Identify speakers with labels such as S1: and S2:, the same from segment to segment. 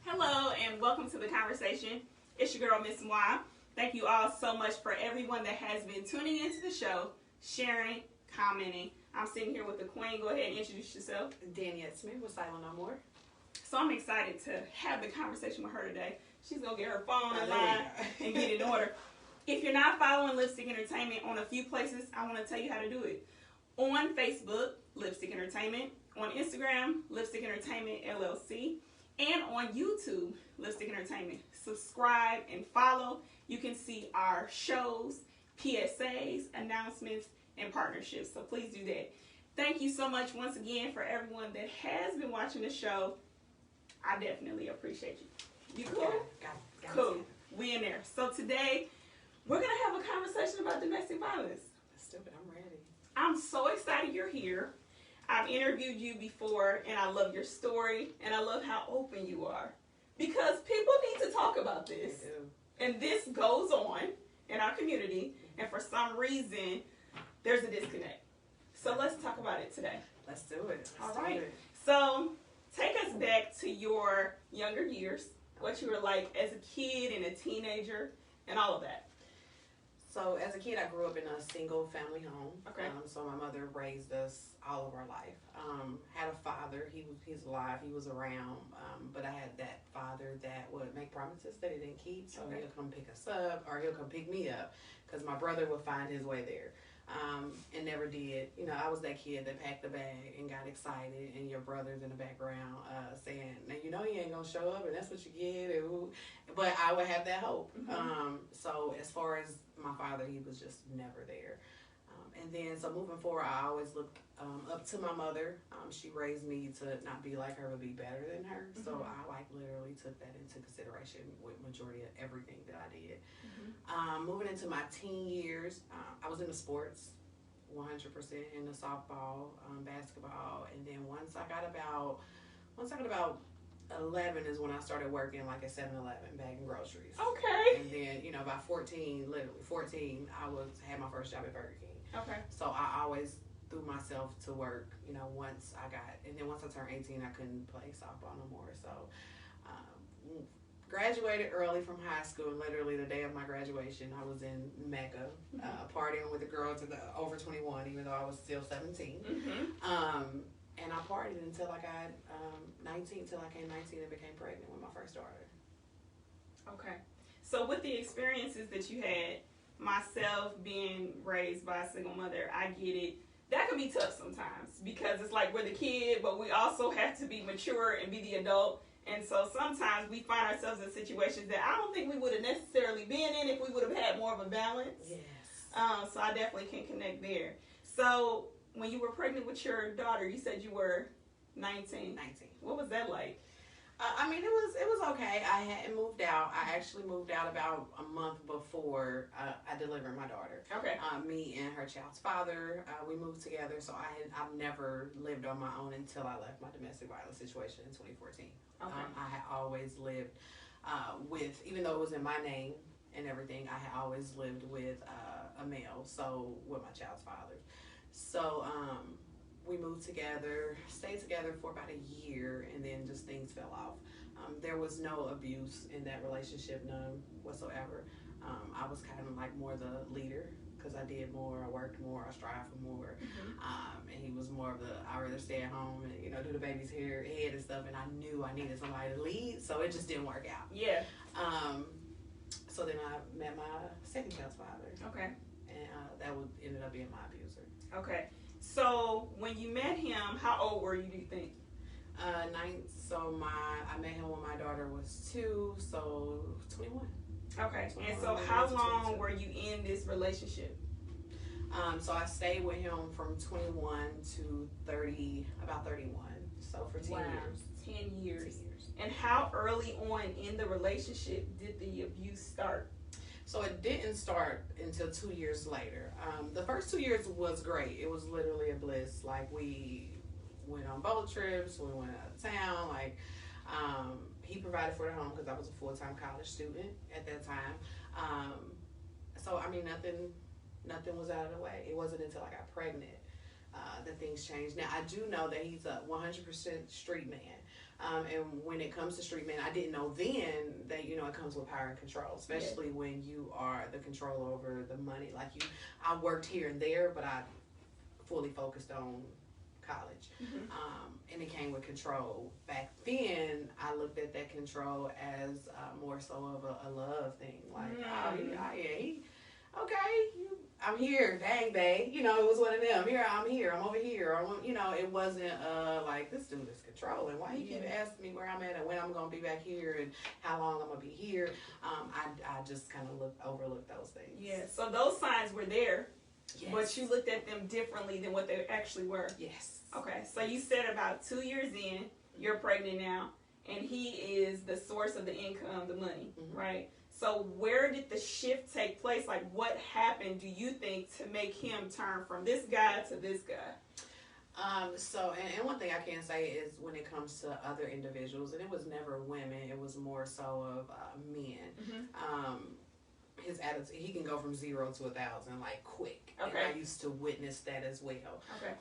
S1: Hello and welcome to the conversation. It's your girl, Miss Moi. Thank you all so much for everyone that has been tuning into the show, sharing, commenting. I'm sitting here with the queen. Go ahead and introduce yourself.
S2: Danyette Smith with Silent No More.
S1: So I'm excited to have the conversation with her today. She's going to get her phone in line and get it in order. If you're not following Lipstick Entertainment on a few places, I want to tell you how to do it. On Facebook, Lipstick Entertainment. On Instagram, Lipstick Entertainment LLC. And on YouTube, Lipstick Entertainment. Subscribe and follow. You can see our shows, PSAs, announcements, and partnerships. So please do that. Thank you so much once again for everyone that has been watching the show. I definitely appreciate you. You cool?
S2: Got
S1: cool. We in there. So today, we're going to have a conversation about domestic violence.
S2: Let's do it. I'm ready.
S1: I'm so excited you're here. I've interviewed you before, and I love your story, and I love how open you are. Because people need to talk about this.
S2: They do.
S1: And this goes on in our community, and for some reason, there's a disconnect. So let's talk about it today.
S2: Let's do it.
S1: All right. So take us back to your younger years, what you were like as a kid and a teenager, and all of that.
S2: So as a kid, I grew up in a single family home.
S1: Okay.
S2: So my mother raised us all of our life. Had a father. He's alive. He was around. But I had that father that would make promises that he didn't keep. So
S1: Okay.
S2: he'll come pick us up, or he'll come pick me up, because my brother would find his way there. And never did. You know, I was that kid that packed the bag and got excited, and your brother's in the background saying, "Now you know he ain't gonna show up, and that's what you get." But I would have that hope.
S1: Mm-hmm.
S2: So as far as my father, he was just never there. And then, so moving forward, I always looked up to my mother. She raised me to not be like her, but be better than her.
S1: Mm-hmm.
S2: So I literally took that into consideration with majority of everything that I did.
S1: Mm-hmm.
S2: Moving into my teen years, I was into sports, 100% into softball, basketball, and then once I got about 11 is when I started working like at 7-Eleven bagging groceries.
S1: Okay.
S2: And then, by 14, I had my first job at Burger King.
S1: Okay.
S2: So I always threw myself to work, once I turned 18, I couldn't play softball no more. So graduated early from high school, and literally the day of my graduation, I was in Mecca, partying with the girls over 21, even though I was still 17.
S1: Mm-hmm.
S2: And I partied until I got 19, till I came 19 and became pregnant with my first daughter.
S1: Okay. So with the experiences that you had, myself being raised by a single mother, I get it. That can be tough sometimes because it's like we're the kid, but we also have to be mature and be the adult. And so sometimes we find ourselves in situations that I don't think we would have necessarily been in if we would have had more of a balance.
S2: Yes.
S1: So I definitely can connect there. So when you were pregnant with your daughter, you said you were 19.
S2: 19.
S1: What was that like?
S2: It was okay. I hadn't moved out. I actually moved out about a month before I delivered my daughter.
S1: Okay.
S2: Me and her child's father, we moved together. So I've never lived on my own until I left my domestic violence situation in 2014.
S1: Okay.
S2: I had always lived even though it was in my name and everything, I had always lived with a male, so with my child's father. So we moved together, stayed together for about a year, and then just things fell off. There was no abuse in that relationship, none whatsoever. I was kind of like more the leader because I did more, I worked more, I strived for more.
S1: Mm-hmm.
S2: And he was more of I'd rather stay at home and, do the baby's head and stuff, and I knew I needed somebody to lead, so it just didn't work out.
S1: Yeah.
S2: So then I met my second child's father.
S1: Okay.
S2: And that ended up being my abuser.
S1: Okay. So when you met him, how old were you, do you think?
S2: 9. So I met him when my daughter was 2, so 21.
S1: Okay.
S2: 21,
S1: And so how long were you in this relationship?
S2: So I stayed with him from 21 to about 31. So for 10 years.
S1: 10 years. And how early on in the relationship did the abuse start?
S2: So it didn't start until 2 years later. The first 2 years was great. It was literally a bliss. Like, we went on boat trips, we went out of town. Like, he provided for the home because I was a full-time college student at that time. So nothing was out of the way. It wasn't until I got pregnant that things changed. Now, I do know that he's a 100% street man. And when it comes to street men, I didn't know then that, you know, it comes with power and control, especially when you are the control over the money. Like I worked here and there, but I fully focused on college. And it came with control. Back then, I looked at that control as more so of a love thing. Like, I'm here, dang, babe. You know, it was one of them. I'm over here. You know, it wasn't like, this dude is controlling. Why he keep asking me where I'm at and when I'm going to be back here and how long I'm going to be here. I just kind of overlooked those things.
S1: Yeah, so those signs were there.
S2: Yes.
S1: But you looked at them differently than what they actually were.
S2: Yes.
S1: Okay, so you said about 2 years in, you're pregnant now, and he is the source of the income, the money, right? So where did the shift take place? Like, what happened, do you think, to make him turn from this guy to this guy?
S2: So one thing I can say is when it comes to other individuals, and it was never women, it was more so of men. His attitude, he can go from 0 to 1,000 like quick.
S1: Okay.
S2: And I used to witness that as well.
S1: Okay.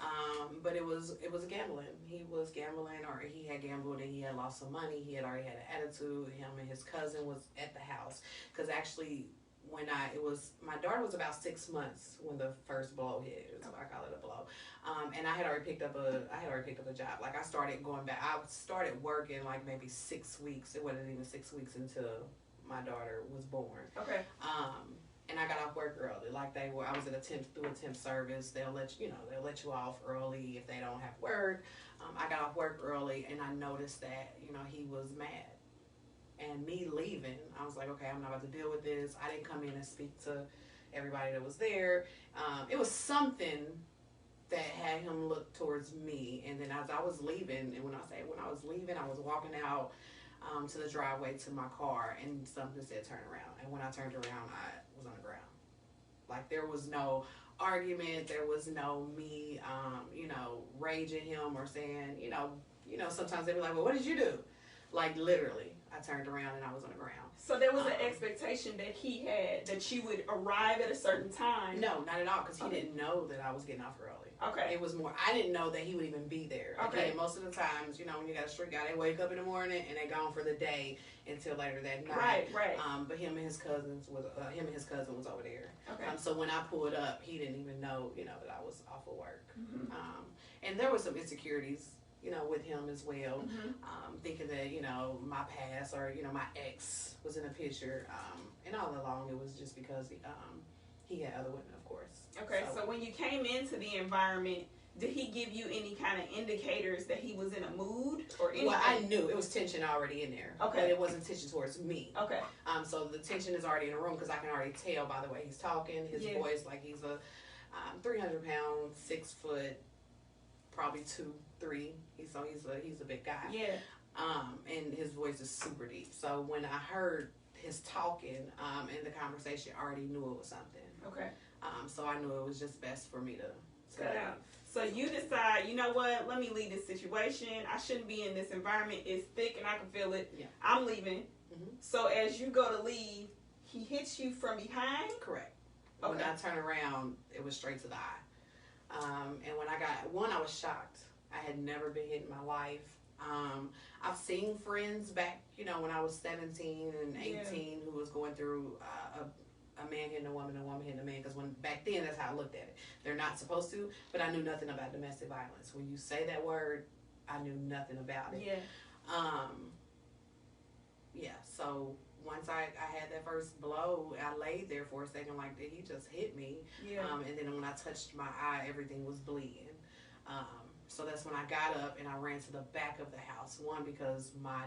S2: But it was gambling. He was gambling, or he had gambled and he had lost some money. He had already had an attitude. Him and his cousin was at the house because actually my daughter was about 6 months when the first blow hit. I call it a blow. And I had already picked up a job. Like I started going back. I started working like maybe 6 weeks. It wasn't even 6 weeks until my daughter was born.
S1: Okay.
S2: And I got off work early. Like I was at through a temp service. They'll let you off early if they don't have work. I got off work early and I noticed that, you know, he was mad. And me leaving, I was like, okay, I'm not about to deal with this. I didn't come in and speak to everybody that was there. It was something that had him look towards me. And then as I was leaving, and when I was leaving, I was walking out to the driveway to my car, and something said turn around. And when I turned around, I was on the ground. Like there was no argument, there was no me you know, raging him or saying, you know, sometimes they'd be like, well, what did you do? Like literally, I turned around and I was on the ground.
S1: So there was an expectation that he had that you would arrive at a certain time.
S2: No, not at all, because he didn't know that I was getting off early.
S1: Okay.
S2: It was more, I didn't know that he would even be there.
S1: Okay.
S2: Again, most of the times, you know, when you got a street guy, they wake up in the morning and they gone for the day until later that night.
S1: Right.
S2: But him and his cousin was over there.
S1: Okay.
S2: So when I pulled up, he didn't even know, you know, that I was off of work. And there were some insecurities, you know, with him as well. Thinking that, you know, my past or, you know, my ex was in a picture. And all along it was just because he had other women, of course.
S1: Okay, so when you came into the environment, did he give you any kind of indicators that he was in a mood or anything?
S2: Well, I knew it was tension already in there.
S1: Okay.
S2: But it wasn't tension towards me.
S1: Okay.
S2: So the tension is already in the room because I can already tell by the way he's talking, his voice, like he's a 300 pound, 6 foot, probably 2'3". He's a big guy.
S1: Yeah.
S2: And his voice is super deep. So when I heard his talking in the conversation, I already knew it was something.
S1: Okay.
S2: So I knew it was just best for me to
S1: cut out. So you decide, you know what, let me leave this situation. I shouldn't be in this environment. It's thick and I can feel it. Yeah. I'm leaving. So as you go to leave, he hits you from behind?
S2: Correct.
S1: Okay.
S2: When I turned around, it was straight to the eye. And when I was shocked. I had never been hit in my life. I've seen friends back, you know, when I was 17 and 18 who was going through a man hitting a woman hitting a man. Because back then, that's how I looked at it. They're not supposed to, but I knew nothing about domestic violence. When you say that word, I knew nothing about it. Yeah. So once I had that first blow, I laid there for a second like, did he just hit me? And then when I touched my eye, everything was bleeding. So that's when I got up and I ran to the back of the house. One, because my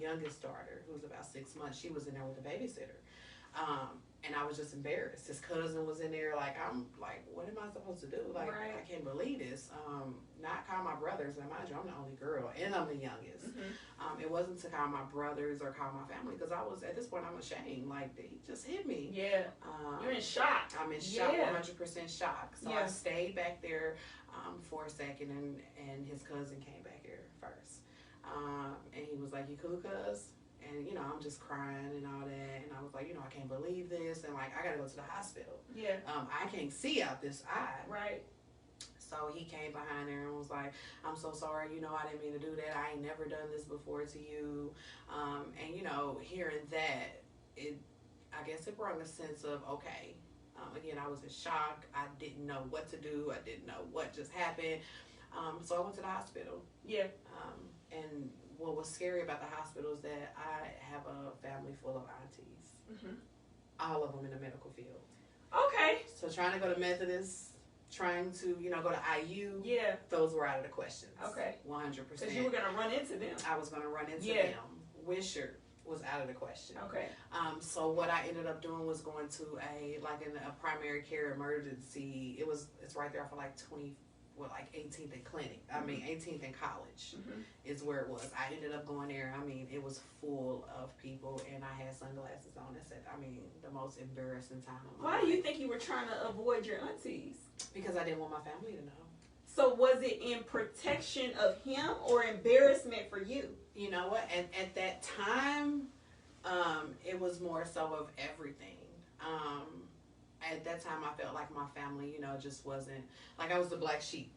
S2: youngest daughter, who was about 6 months, she was in there with a babysitter. And I was just embarrassed. His cousin was in there, like, I'm like, what am I supposed to do? Like, I can't believe this. Not call my brothers, and mind you, I'm the only girl, and I'm the youngest. It wasn't to call my brothers or call my family, because at this point, I'm ashamed. Like, he just hit me.
S1: Yeah. You're in shock.
S2: I'm in shock, 100% shock. So I stayed back there for a second, and his cousin came back here first. And he was like, you cool, cuz? And, you know, I'm just crying and all that. And I was like, you know, I can't believe this. And, like, I got to go to the hospital. I can't see out this eye.
S1: Right.
S2: So he came behind her and was like, I'm so sorry, you know, I didn't mean to do that. I ain't never done this before to you. And, you know, hearing that, I guess it brought a sense of, okay, again, I was in shock. I didn't know what to do. I didn't know what just happened. So I went to the hospital.
S1: Yeah.
S2: And what was scary about the hospital is that I have a family full of aunties. Mm-hmm. All of them in the medical field.
S1: Okay.
S2: So trying to go to Methodist, trying to, you know, go to IU.
S1: Yeah.
S2: Those were out of the question.
S1: Okay.
S2: 100%.
S1: Because you were going to run into them.
S2: I was going to run into them. Wisher was out of the question.
S1: Okay.
S2: So what I ended up doing was going to a primary care emergency. It's right there for like 18th and clinic. I mean 18th and college is where it was. I ended up going there. I mean, it was full of people, and I had sunglasses on. It said, I mean, the most embarrassing time of my life.
S1: Why do you think you were trying to avoid your aunties?
S2: Because I didn't want my family to know.
S1: So was it in protection of him or embarrassment for you?
S2: You know what? At that time, it was more so of everything. At that time, I felt like my family, you know, just wasn't, like I was the black sheep.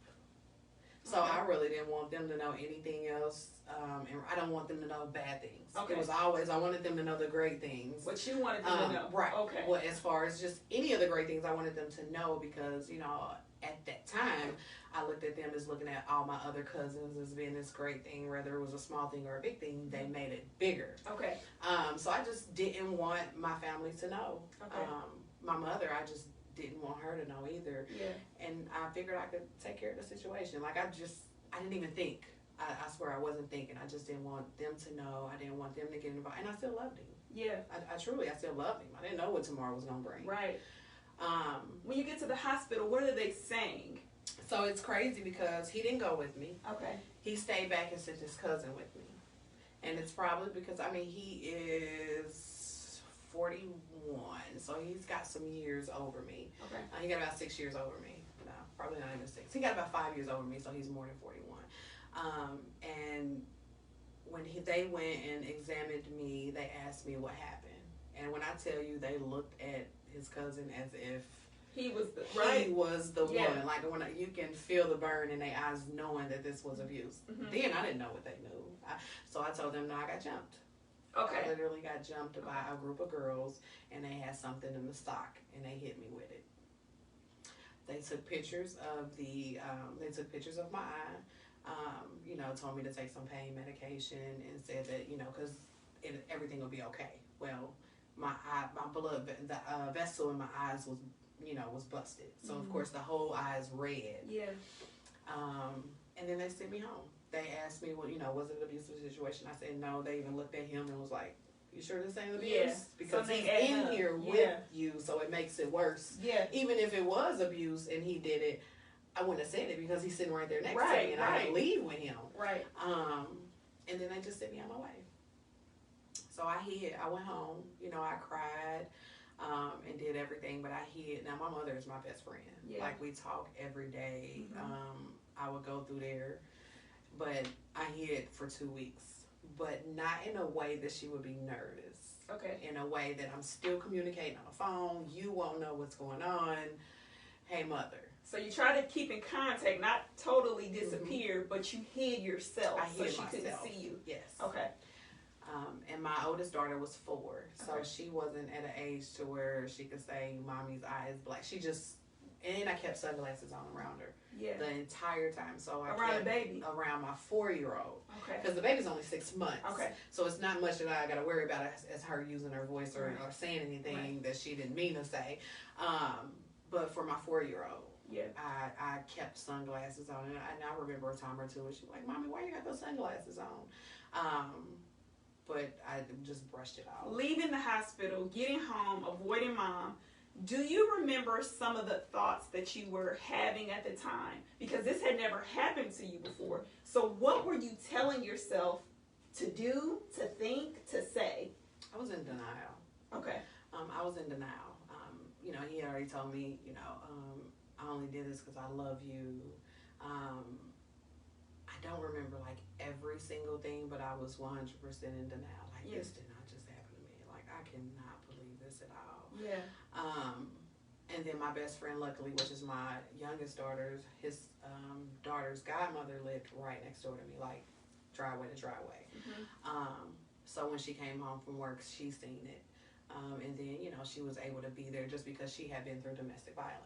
S2: So I really didn't want them to know anything else. And I don't want them to know bad things.
S1: Okay.
S2: It was always, I wanted them to know the great things.
S1: What you wanted them to know.
S2: Right.
S1: Okay.
S2: Well, as far as just any of the great things, I wanted them to know because, you know, at that time, I looked at them as looking at all my other cousins as being this great thing, whether it was a small thing or a big thing, they made it bigger.
S1: Okay.
S2: So I just didn't want my family to know.
S1: Okay.
S2: My mother, I just didn't want her to know either.
S1: Yeah.
S2: And I figured I could take care of the situation. Like I didn't even think. I swear I wasn't thinking. I just didn't want them to know. I didn't want them to get involved. And I still loved him.
S1: Yeah.
S2: I still loved him. I didn't know what tomorrow was going to bring.
S1: Right. When you get to the hospital, what are they saying?
S2: So it's crazy because he didn't go with me.
S1: Okay.
S2: He stayed back and sent his cousin with me. And it's probably because, I mean, he is 41, so he's got some years over me.
S1: Okay.
S2: He got about 6 years over me. No, probably not even 6. He got about 5 years over me, so he's more than 41. And when they went and examined me, they asked me what happened. And when I tell you, they looked at his cousin as if
S1: he was the
S2: one. Like when you can feel the burn in their eyes, knowing that this was abuse. Mm-hmm. Then I didn't know what they knew, so I told them, "No, I got jumped." Okay. I literally got jumped by a group of girls, and they had something in the stock, and they hit me with it. They took pictures of my eye. You know, told me to take some pain medication, and said that, you know, because everything will be okay. Well, my blood, the vessel in my eyes was busted. So of course the whole eye is red.
S1: Yeah.
S2: And then they sent me home. They asked me, well, you know, was it an abusive situation? I said no. They even looked at him and was like, "You sure this ain't abuse?" Yeah. Because he's in here with you, so it makes it worse. Yeah. Even if it was abuse and he did it, I wouldn't have said it because he's sitting right there next to me, and I didn't leave with him. Right. And then they just sent me on my way. So I hid. I went home. You know, I cried. And did everything, but I hid. Now, my mother is my best friend. Yeah. Like, we talk every day. Mm-hmm. I would go through there, but I hid for 2 weeks, but not in a way that she would be nervous. Okay. In a way that I'm still communicating on the phone. You won't know what's going on. Hey, mother.
S1: So you try to keep in contact, not totally disappear, but you hid yourself so she couldn't see you.
S2: Yes.
S1: Okay.
S2: And my oldest daughter was 4, so she wasn't at an age to where she could say, "Mommy's eye is black." She just, and I kept sunglasses on around her the entire time. So
S1: the baby,
S2: around my 4-year-old, because the baby's only 6 months. Okay, so it's not much that I got to worry about as her using her voice or saying anything that she didn't mean to say. But for my 4-year-old. Yeah, I kept sunglasses on, and I remember a time or two, and she was like, "Mommy, why you got those sunglasses on?" But I just brushed it off.
S1: Leaving the hospital, getting home, avoiding mom. Do you remember some of the thoughts that you were having at the time? Because this had never happened to you before. So what were you telling yourself to do, to think, to say?
S2: I was in denial. Okay. I was in denial. You know, he already told me, you know, I only did this because I love you. I don't remember like every single thing, but I was 100% in denial. Like, this did not just happen to me. Like, I cannot believe this at all. Yeah. And then my best friend, luckily, which is my youngest daughter's, his daughter's godmother lived right next door to me, like driveway to driveway. So when she came home from work, she seen it. And then, you know, she was able to be there just because she had been through domestic violence.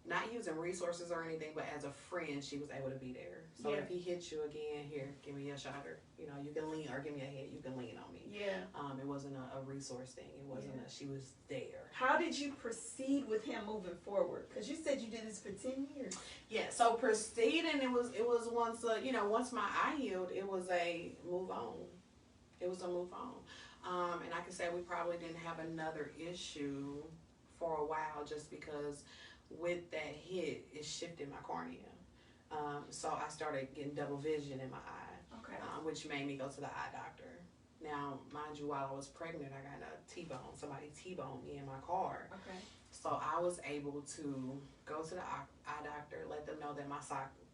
S2: Not using resources or anything, but as a friend, she was able to be there. So if he hits you again, here, give me a shoulder. You know, you can lean, or give me a head, you can lean on me. It wasn't a resource thing. It wasn't she was there.
S1: How did you proceed with him moving forward? Because you said you did this for 10 years.
S2: Yeah, so proceeding, it was once, once my eye healed, it was a move on. It was a move on. And I can say we probably didn't have another issue for a while just because with that hit, it shifted my cornea. So I started getting double vision in my eye, which made me go to the eye doctor. Now, mind you, while I was pregnant, I got a T-bone. Somebody T-boned me in my car. So I was able to go to the eye doctor, let them know that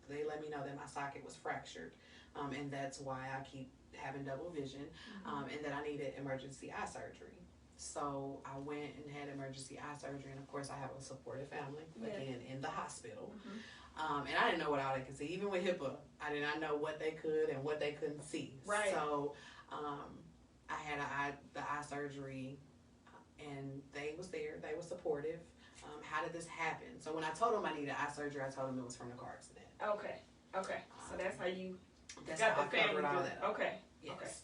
S2: they let me know that my socket was fractured. And that's why I keep having double vision, and that I needed emergency eye surgery. So I went and had emergency eye surgery, and of course I have a supportive family, again, in the hospital. And I didn't know what all they could see. Even with HIPAA, I did not know what they could and what they couldn't see. So I had the eye surgery, and they was there. They were supportive. How did this happen? So when I told them I needed eye surgery, I told them it was from the car accident.
S1: So that's how you
S2: got
S1: the
S2: the family all that.
S1: Yes.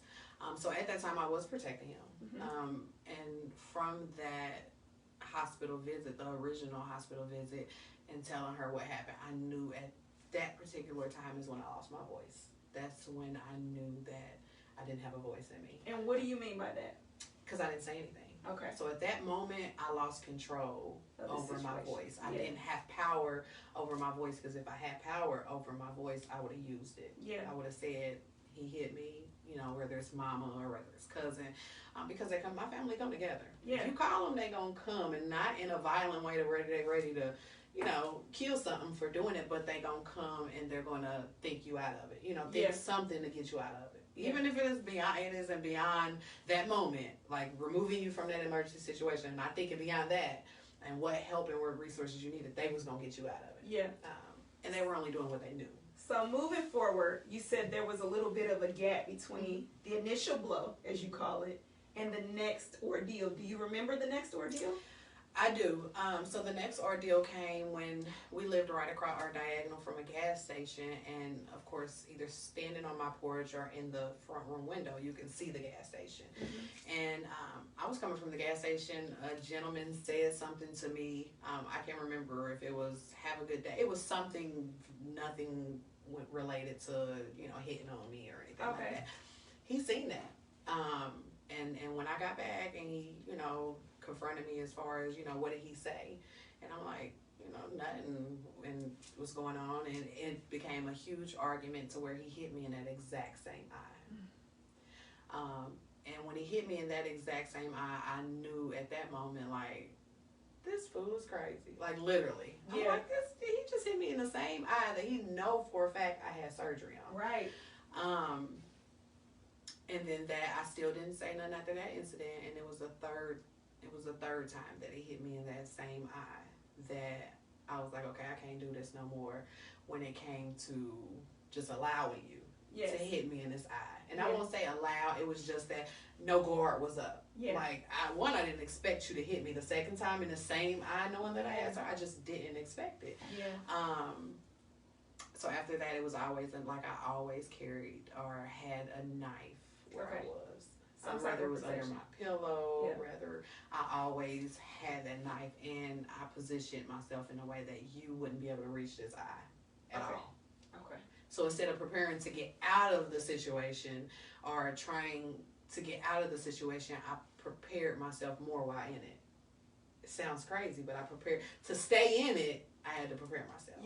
S2: So at that time, I was protecting him. And from that hospital visit, the original hospital visit, and telling her what happened, I knew at that particular time is when I lost my voice. That's when I knew that I didn't have a voice in me.
S1: And what do you mean by that?
S2: Because I didn't say anything. So at that moment, I lost control over my voice. I didn't have power over my voice, because if I had power over my voice, I would have used it. I would have said, he hit me, you know, whether it's mama or whether it's cousin, because my family come together. If you call them, they gonna come, and not in a violent way to where they're ready to, you know, kill something for doing it, but they gonna come and they're gonna think you out of it. You know, think something to get you out of it. Even if it isn't beyond that moment, like removing you from that emergency situation, and not thinking beyond that, and what help and what resources you needed, they was gonna get you out of it. And they were only doing what they knew.
S1: So moving forward, you said there was a little bit of a gap between the initial blow, as you call it, and the next ordeal. Do you remember the next ordeal?
S2: I do. So the next ordeal came when we lived right across our diagonal from a gas station, and of course, either standing on my porch or in the front room window, you can see the gas station. And I was coming from the gas station. A gentleman said something to me. I can't remember if it was "have a good day." It was something, nothing related to, you know, hitting on me or anything like that. He seen that. And when I got back and he, you know, confronted me as far as, you know, what did he say? And I'm like, you know, nothing, and what's going on, and it became a huge argument to where he hit me in that exact same eye. And when he hit me in that exact same eye, I knew at that moment, like, this fool is crazy. Like, literally. I'm like, he just hit me in the same eye that he know for a fact I had surgery on. And then that, I still didn't say nothing after that incident, and it was the third time that he hit me in that same eye that I was like, okay, I can't do this no more, when it came to just allowing you to hit me in this eye. And I won't say allow, it was just that no guard was up. Like, I didn't expect you to hit me the second time in the same eye, knowing that I had surgery. I just didn't expect it. So after that, it was always, like, I always carried or had a knife where I was. Whether it was under my pillow, whether I always had that knife, and I positioned myself in a way that you wouldn't be able to reach this eye at all. So instead of preparing to get out of the situation or trying to get out of the situation, I prepared myself more while in it. It sounds crazy, but I prepared to stay in it. I had to prepare myself.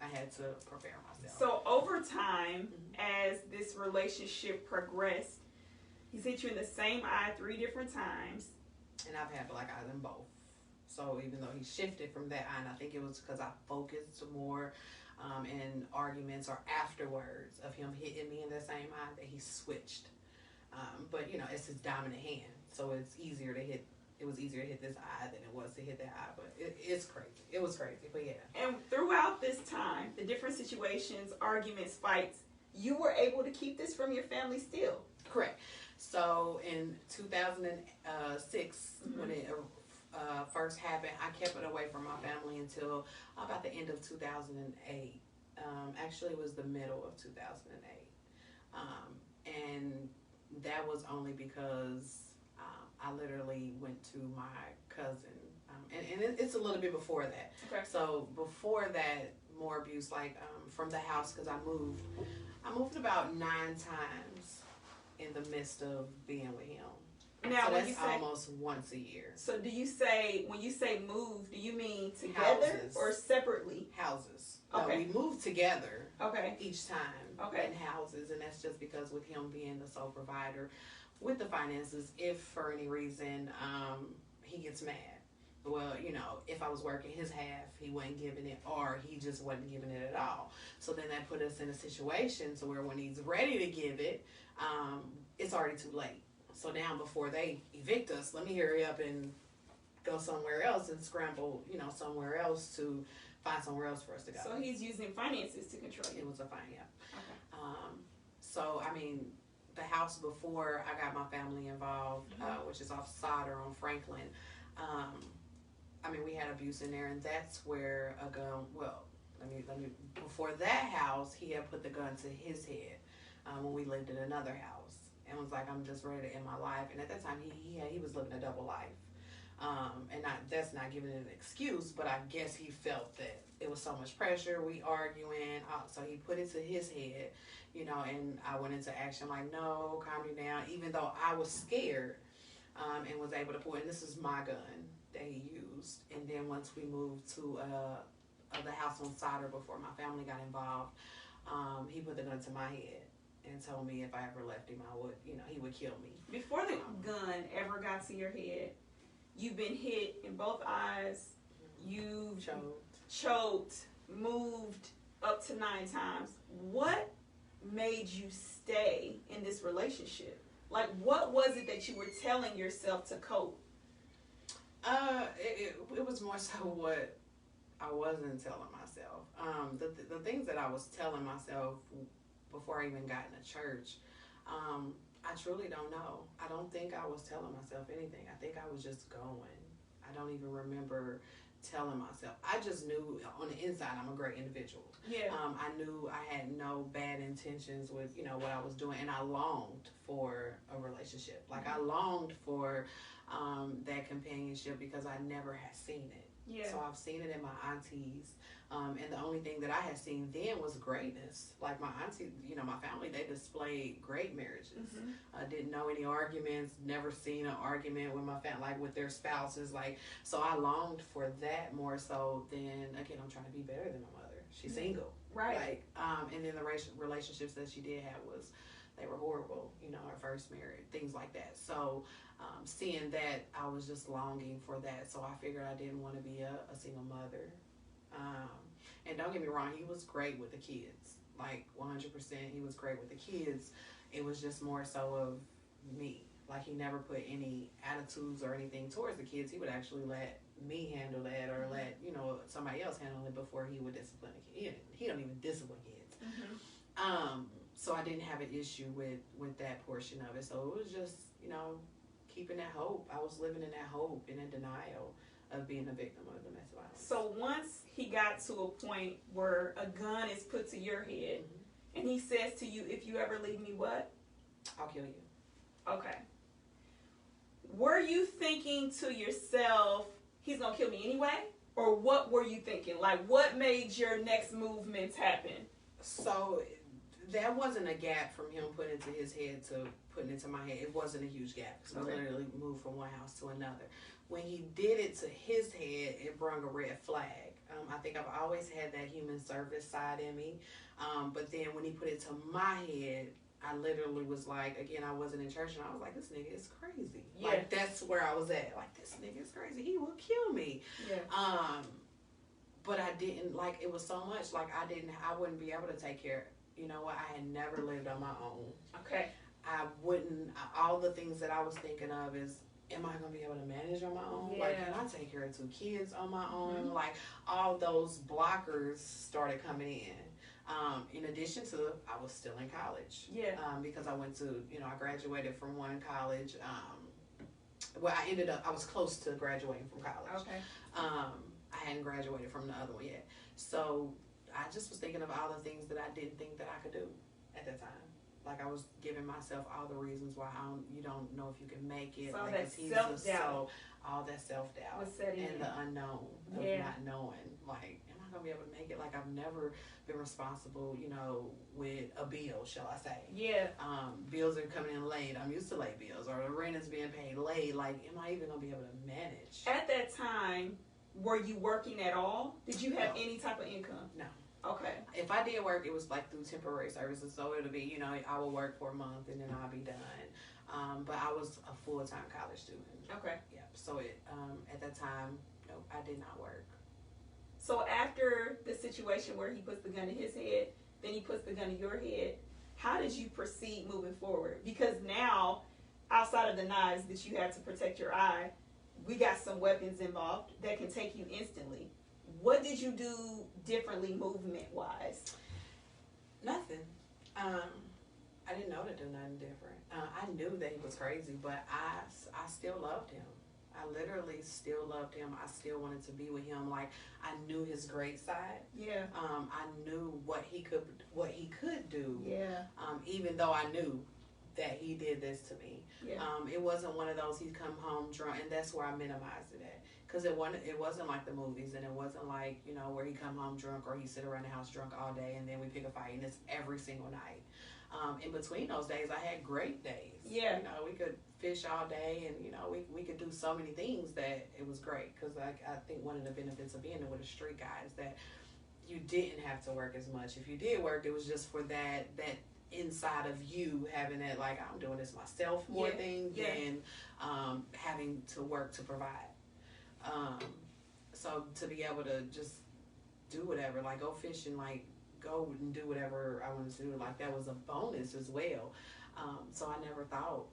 S2: I had to prepare myself.
S1: So over time, as this relationship progressed, he's hit you in the same eye 3 different times.
S2: And I've had black eyes in both. So even though he shifted from that eye, and I think it was because I focused more in arguments or afterwards of him hitting me in the same eye, that he switched. But, you know, it's his dominant hand, so it's easier to hit it was easier to hit this eye than it was to hit that eye. But it's crazy. It was crazy, but yeah.
S1: And throughout this time, the different situations, arguments, fights, you were able to keep this from your family still.
S2: Correct. So in 2006, when it first happened, I kept it away from my family until about the end of 2008. Actually, it was the middle of 2008. And that was only because I literally went to my cousin. And it's a little bit before that.
S1: Okay.
S2: So before that, more abuse, like from the house, because I moved about 9 times in the midst of being with him.
S1: Now,
S2: so
S1: when
S2: that's
S1: you say,
S2: almost once a year.
S1: So do you say, when you say move, do you mean together
S2: Houses.
S1: or separately?
S2: Houses.
S1: Okay.
S2: No, we moved together.
S1: Okay.
S2: Each time.
S1: Okay.
S2: In houses, and that's just because with him being the sole provider with the finances, if for any reason he gets mad. Well, you know, if I was working his half, he wasn't giving it, or he just wasn't giving it at all. So then that put us in a situation so where when he's ready to give it, it's already too late. So now before they evict us, let me hurry up and go somewhere else and scramble, you know, somewhere else to find somewhere else for us to go.
S1: So he's using finances to control you.
S2: It was a fine, yeah.
S1: Okay.
S2: So, I mean, the house before I got my family involved, which is off Solder on Franklin, I mean, we had abuse in there, and that's where a gun, well, let me, before that house, he had put the gun to his head when we lived in another house, and was like, I'm just ready to end my life. And at that time, he was living a double life. And that's not giving it an excuse, but I guess he felt that it was so much pressure, we arguing, so he put it to his head, you know, and I went into action like, no, calm you down, even though I was scared, and was able to pull, and this is my gun that he used. And then once we moved to the house on Solder before my family got involved, he put the gun to my head and told me if I ever left him, I would, you know, he would kill me.
S1: Before the gun ever got to your head, you've been hit in both eyes, you've choked, moved up to 9 times. What made you stay in this relationship? Like, what was it that you were telling yourself to cope?
S2: It was more so what I wasn't telling myself. The things that I was telling myself before I even got into church, I truly don't know. I don't think I was telling myself anything. I think I was just going. I don't even remember telling myself. I just knew on the inside I'm a great individual.
S1: Yeah.
S2: I knew I had no bad intentions with, you know, what I was doing, and I longed for a relationship. Like, I longed for that companionship because I never had seen it.
S1: Yeah.
S2: So I've seen it in my aunties. And the only thing that I had seen then was greatness. Like, my auntie, you know, my family, they displayed great marriages. I didn't know any arguments, never seen an argument with my family, like with their spouses. Like, so I longed for that more so than, again, I'm trying to be better than my mother. She's single.
S1: Right.
S2: Like, and then the relationships that she did have they were horrible, you know, her first marriage, things like that. So, seeing that, I was just longing for that. So I figured I didn't want to be a single mother. And don't get me wrong, he was great with the kids. Like, 100%, he was great with the kids. It was just more so of me. Like, he never put any attitudes or anything towards the kids. He would actually let me handle that, or let, you know, somebody else handle it before he would discipline a kid. He don't even discipline kids. So I didn't have an issue with that portion of it. So it was just, you know, keeping that hope. I was living in that hope and in denial of being a victim of domestic violence.
S1: So once he got to a point where a gun is put to your head, and he says to you, if you ever leave me, what?
S2: I'll kill you.
S1: Okay. Were you thinking to yourself, he's going to kill me anyway? Or what were you thinking? Like, what made your next movements happen?
S2: So that wasn't a gap from him putting it to his head to putting it to my head. It wasn't a huge gap, because we literally moved from one house to another. When he did it to his head, it brought a red flag. I think I've always had that human service side in me. But then when he put it to my head, I literally was like, again, I wasn't in church, and I was like, this nigga is crazy.
S1: Yeah.
S2: Like, that's where I was at. Like, this nigga is crazy. He will kill me.
S1: Yeah.
S2: But I didn't, like, it was so much, like, I wouldn't be able to take care. You know what? I had never lived on my own.
S1: Okay.
S2: I wouldn't, all the things that I was thinking of is, am I going to be able to manage on my own?
S1: Yeah.
S2: Like, can I take care of 2 kids on my own? Like, all those blockers started coming in. In addition to, I was still in college.
S1: Yeah.
S2: Because I went to, I graduated from one college. I was close to graduating from college.
S1: Okay.
S2: I hadn't graduated from the other one yet. So I just was thinking of all the things that I didn't think that I could do at that time. Like, I was giving myself all the reasons why you don't know if you can make it.
S1: So
S2: like,
S1: that self-doubt.
S2: All that self-doubt. And the unknown of not knowing. Like, am I going to be able to make it? Like, I've never been responsible, with a bill, shall I say.
S1: Yeah.
S2: Bills are coming in late. I'm used to late bills. Or the rent is being paid late. Like, am I even going to be able to manage?
S1: At that time, were you working at all? Did you have any type of income?
S2: No.
S1: Okay.
S2: If I did work, it was like through temporary services. So it'll be, I will work for a month and then I'll be done. But I was a full-time college student.
S1: Okay.
S2: Yeah. So at that time, no, I did not work.
S1: So after the situation where he puts the gun in his head, then he puts the gun in your head, how did you proceed moving forward? Because now, outside of the knives that you had to protect your eye, we got some weapons involved that can take you instantly. What did you do differently movement-wise?
S2: Nothing. I didn't know to do nothing different. I knew that he was crazy, but I still loved him. I literally still loved him. I still wanted to be with him. Like, I knew his great side.
S1: Yeah.
S2: I knew what he could do.
S1: Yeah.
S2: Even though I knew that he did this to me.
S1: Yeah.
S2: It wasn't one of those he'd come home drunk, and that's where I minimized it at. Because it wasn't like the movies, and it wasn't like, where he come home drunk or he sit around the house drunk all day and then we pick a fight, and it's every single night. In between those days, I had great days.
S1: Yeah.
S2: We could fish all day, and, we could do so many things that it was great. Because I think one of the benefits of being with a street guy is that you didn't have to work as much. If you did work, it was just for that inside of you having that, like, I'm doing this myself more thing than having to work to provide. So to be able to just do whatever, like go fishing, like go and do whatever I wanted to do, like that was a bonus as well. So I never thought,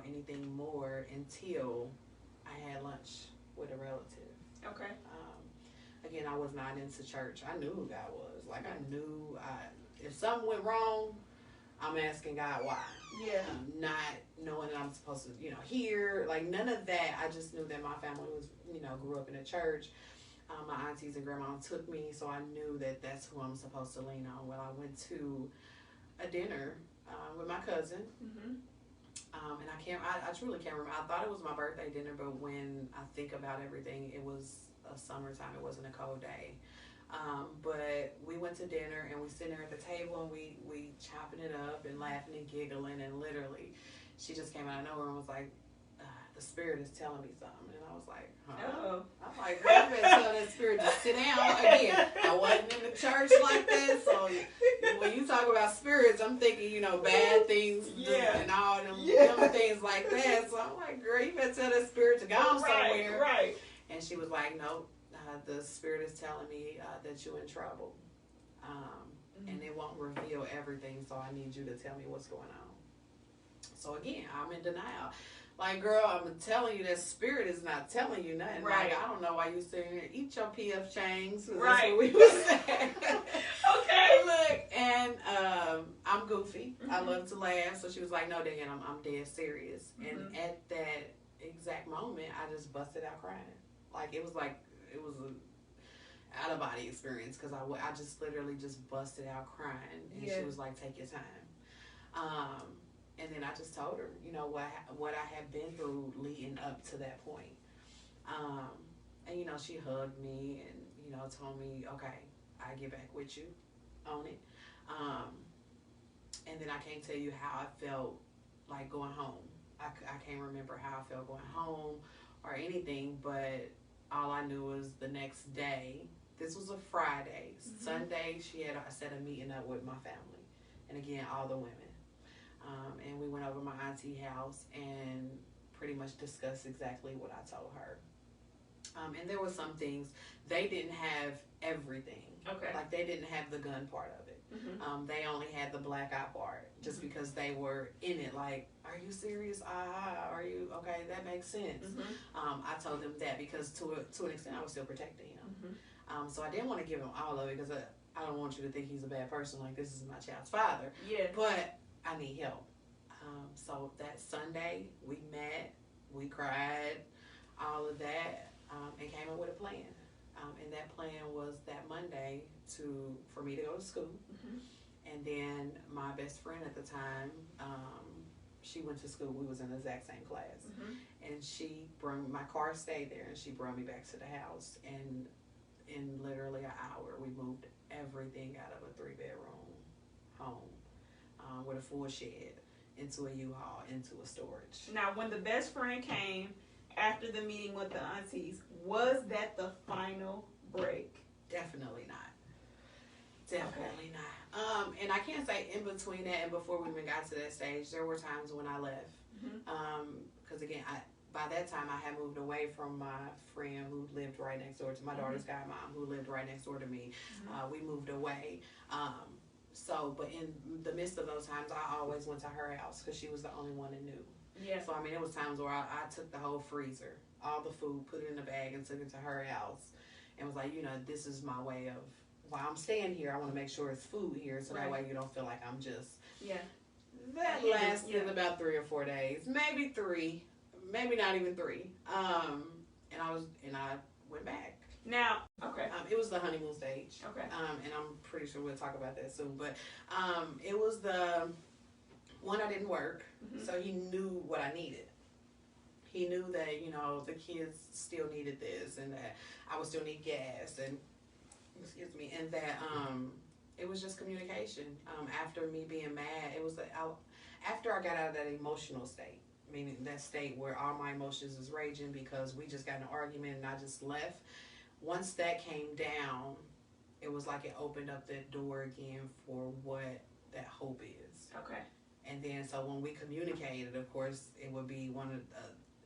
S2: anything more until I had lunch with a relative.
S1: Okay.
S2: Again, I was not into church. I knew who God was. Like, I knew if something went wrong, I'm asking God why.
S1: Yeah.
S2: Not knowing that I'm supposed to, hear. Like, none of that. I just knew that my family was, grew up in a church. My aunties and grandma took me, so I knew that that's who I'm supposed to lean on. Well, I went to a dinner with my cousin.
S1: Mm-hmm.
S2: And I truly can't remember. I thought it was my birthday dinner, but when I think about everything, it was a summertime. It wasn't a cold day. But we went to dinner and we sitting there at the table and we chopping it up and laughing and giggling, and literally she just came out of nowhere and was like, the spirit is telling me something. And I was like, huh?
S1: Oh.
S2: I'm like, girl, you better tell that spirit to sit down. Again, I wasn't in the church like that, so when you talk about spirits, I'm thinking, bad things and all them things like that. So I'm like, girl, you better tell that spirit to go somewhere.
S1: Right.
S2: And she was like, nope. The spirit is telling me that you're in trouble. And it won't reveal everything, so I need you to tell me what's going on. So again, I'm in denial. Like, girl, I'm telling you that spirit is not telling you nothing.
S1: Right.
S2: Like, I don't know why you sitting here. Eat your PF Chang's.
S1: Right.
S2: That's what we were saying.
S1: Okay.
S2: Look, and I'm goofy. I love to laugh. So she was like, no, Danyette, I'm dead serious. And at that exact moment, I just busted out crying. Like, it was a out-of-body experience, because I just literally just busted out crying. And she was like, take your time. And then I just told her, what I had been through leading up to that point. And, she hugged me and, told me, okay, I get back with you on it. And then I can't tell you how I felt like going home. I can't remember how I felt going home or anything, but all I knew was the next day, this was a Friday. Sunday, she had set a meeting up with my family. And again, all the women. And we went over to my auntie's house and pretty much discussed exactly what I told her. And there were some things, they didn't have everything.
S1: Okay.
S2: Like, they didn't have the gun part of it. They only had the blackout part just because they were in it. Like, are you serious? Are you okay? That makes sense. I told them that because to an extent I was still protecting him. So I didn't want to give him all of it because I don't want you to think he's a bad person. Like, this is my child's father.
S1: Yeah.
S2: But I need help. So that Sunday we met, we cried, all of that, and came up with a plan. And that plan was that Monday for me to go to school. And then my best friend at the time, she went to school. We was in the exact same class. And she brought my car stayed there, and she brought me back to the house. And in literally an hour, we moved everything out of a 3-bedroom home with a full shed into a U-Haul, into a storage.
S1: Now, when the best friend came after the meeting with the aunties, was that the final break?
S2: Definitely not. Definitely not. And I can't say in between that and before we even got to that stage, there were times when I left. Because again, by that time I had moved away from my friend who lived right next door to my daughter's godmom, who lived right next door to me. We moved away. But in the midst of those times, I always went to her house because she was the only one that knew.
S1: Yeah.
S2: So, I mean, it was times where I took the whole freezer, all the food, put it in a bag, and took it to her house. And was like, this is my way of, while I'm staying here, I want to make sure it's food here, so that way you don't feel like I'm just...
S1: Yeah.
S2: That lasted about 3 or 4 days. Maybe 3. Maybe not even 3. And I went back.
S1: Now, okay.
S2: It was the honeymoon stage.
S1: Okay.
S2: And I'm pretty sure we'll talk about that soon. But it was the one I didn't work, so he knew what I needed. He knew that, the kids still needed this and that I would still need gas and, and that it was just communication. After me being mad, it was after I got out of that emotional state, meaning that state where all my emotions is raging because we just got in an argument and I just left. Once that came down, it was like it opened up that door again for what that hope is.
S1: Okay.
S2: And then, so when we communicated, of course, it would be one of